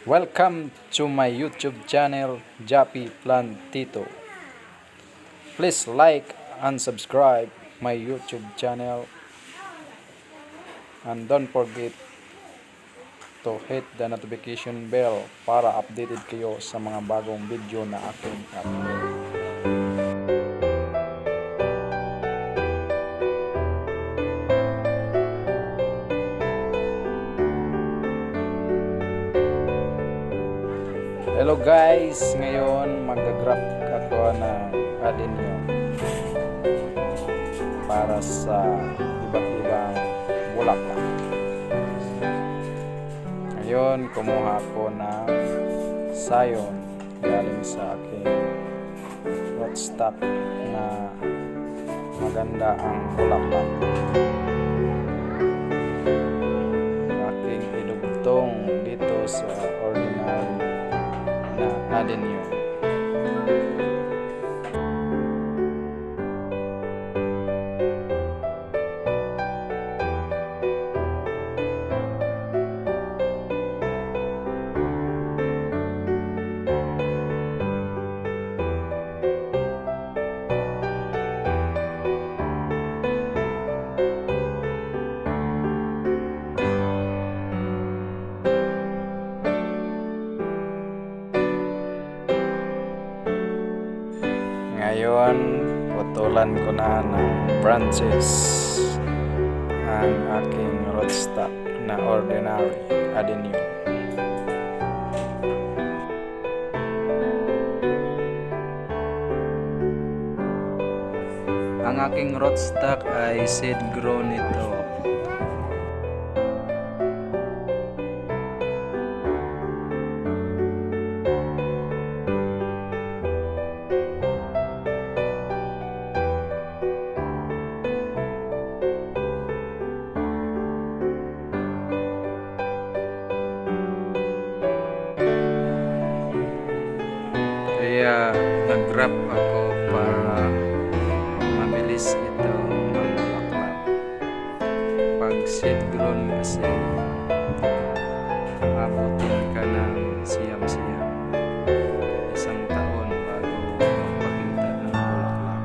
Welcome to my YouTube channel, Jappy Plantito. Please like and subscribe my YouTube channel and don't forget to hit the notification bell para updated kayo sa mga bagong video na aking upload. Hello guys, ngayon mag-grab ako ng adenyo para sa iba't ibang bulaklak. Ngayon kumuha ako ng sayon galing sa aking rootstock na maganda ang bulaklak. Aking idugtong dito sa ordinary na adenyo. Ngayon, putulan ko na ng branches ang aking rootstock na ordinary adenyo. Ang aking rootstock ay seed grown ito. Kaya nag-grab ako para mabilis ito mamulaklak. Pag seed grown kasi abutin ka ng siyam-siyam, isang taon bago magpakita ng bulaklak.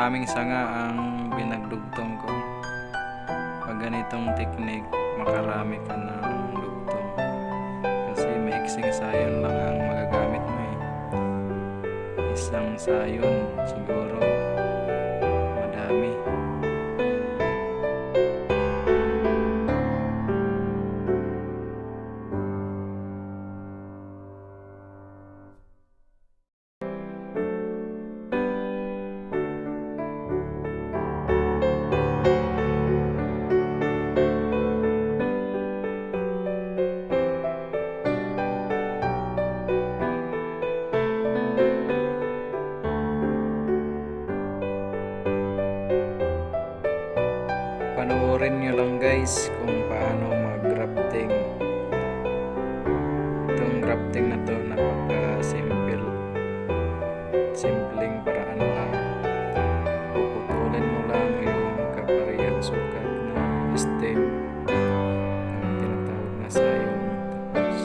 maraming sanga ang binagdugtong ko. Pag ganitong teknik, makarami ka ng dugtong. Kasi maiksing sayon lang ang magagamit mo eh. Isang sayon, siguro madami. Panoorin nyo lang guys kung paano mag-grafting. Itong grafting na to napaka-simple. Simpleng paraan lang. Puputulin mo lang yung kaparehang sukat na stem, yung tinatawag na sayon. Tapos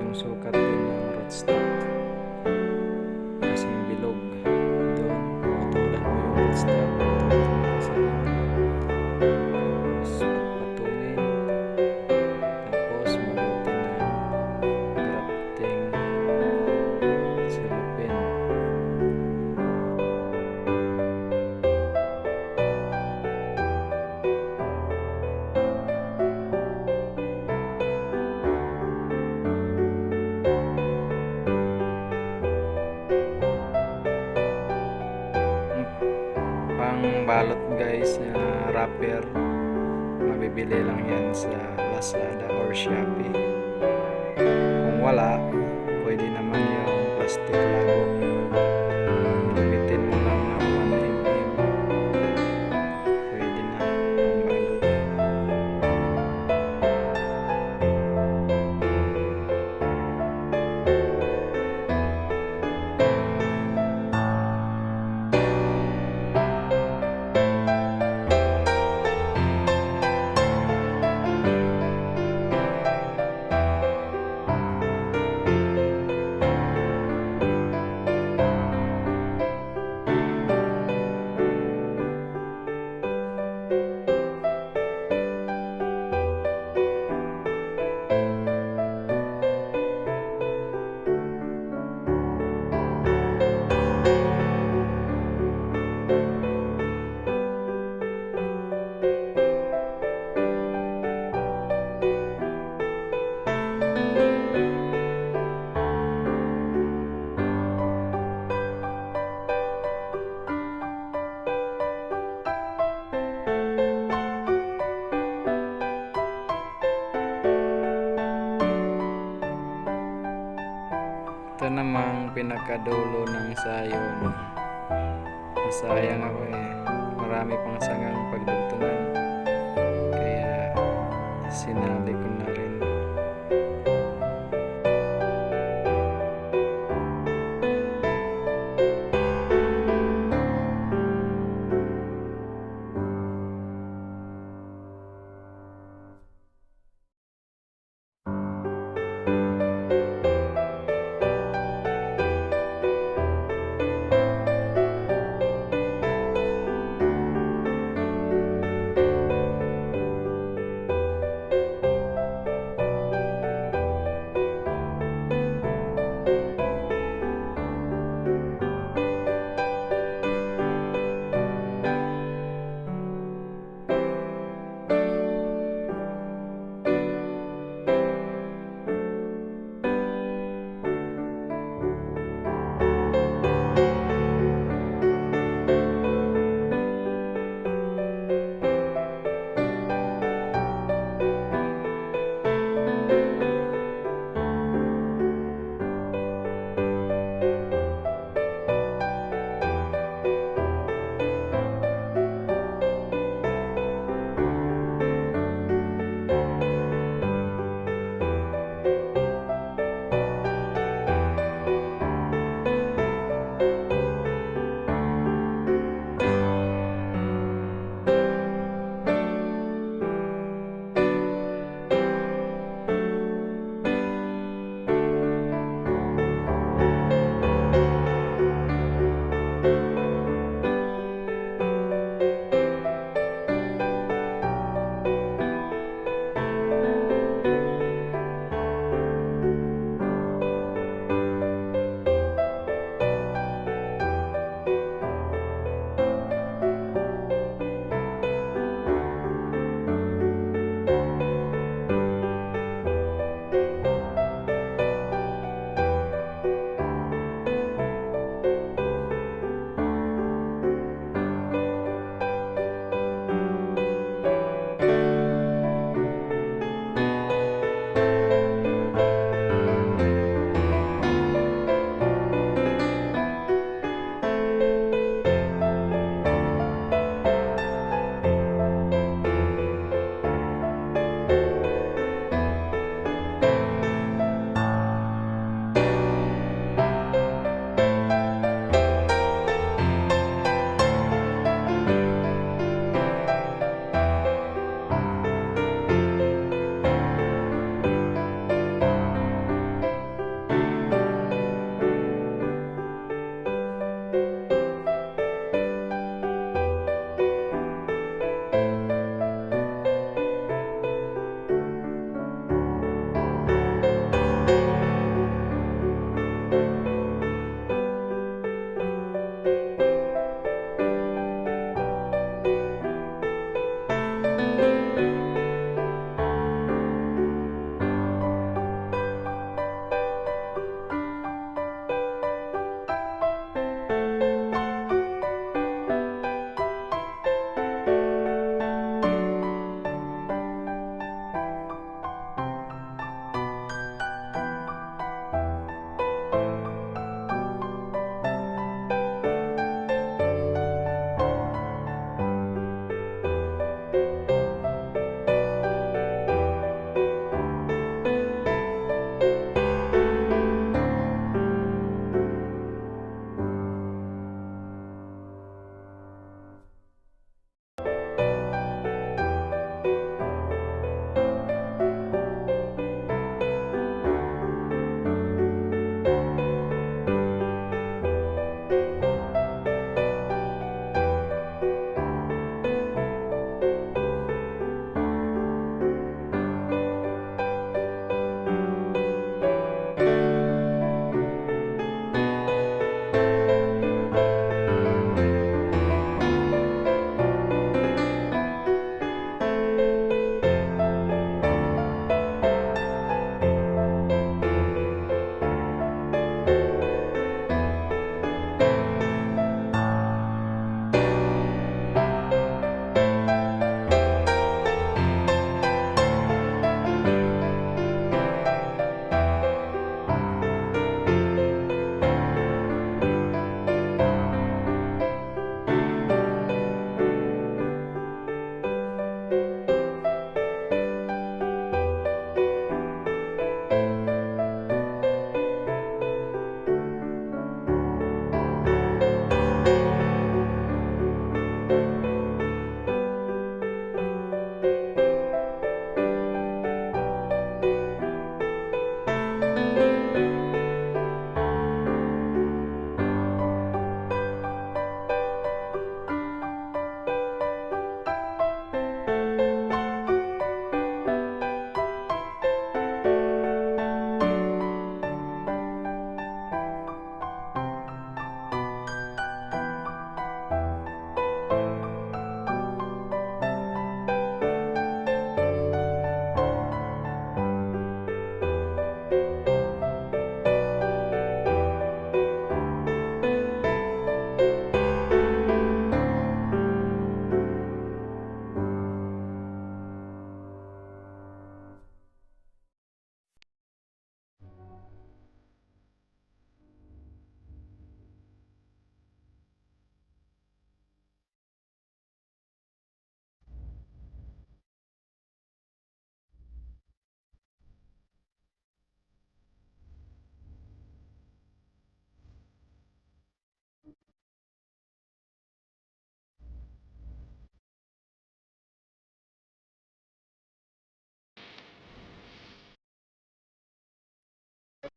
yung sukat din ng rootstock kasing bilog doon, putulan mo yung rootstock. Pang balot guys na wrapper, mabibili lang yan sa Lazada or Shopee. Kung wala, pwede naman yung plastic lago. Gabitin mo lang ng 1mm, pwede na pang balot. Ito namang pinakadulo ng sayon. Masayang ako eh. Marami pang sangang pagdugtungan. Kaya sinali ko na rin.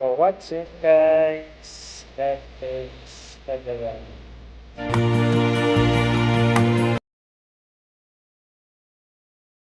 for watching guys. God bless everyone.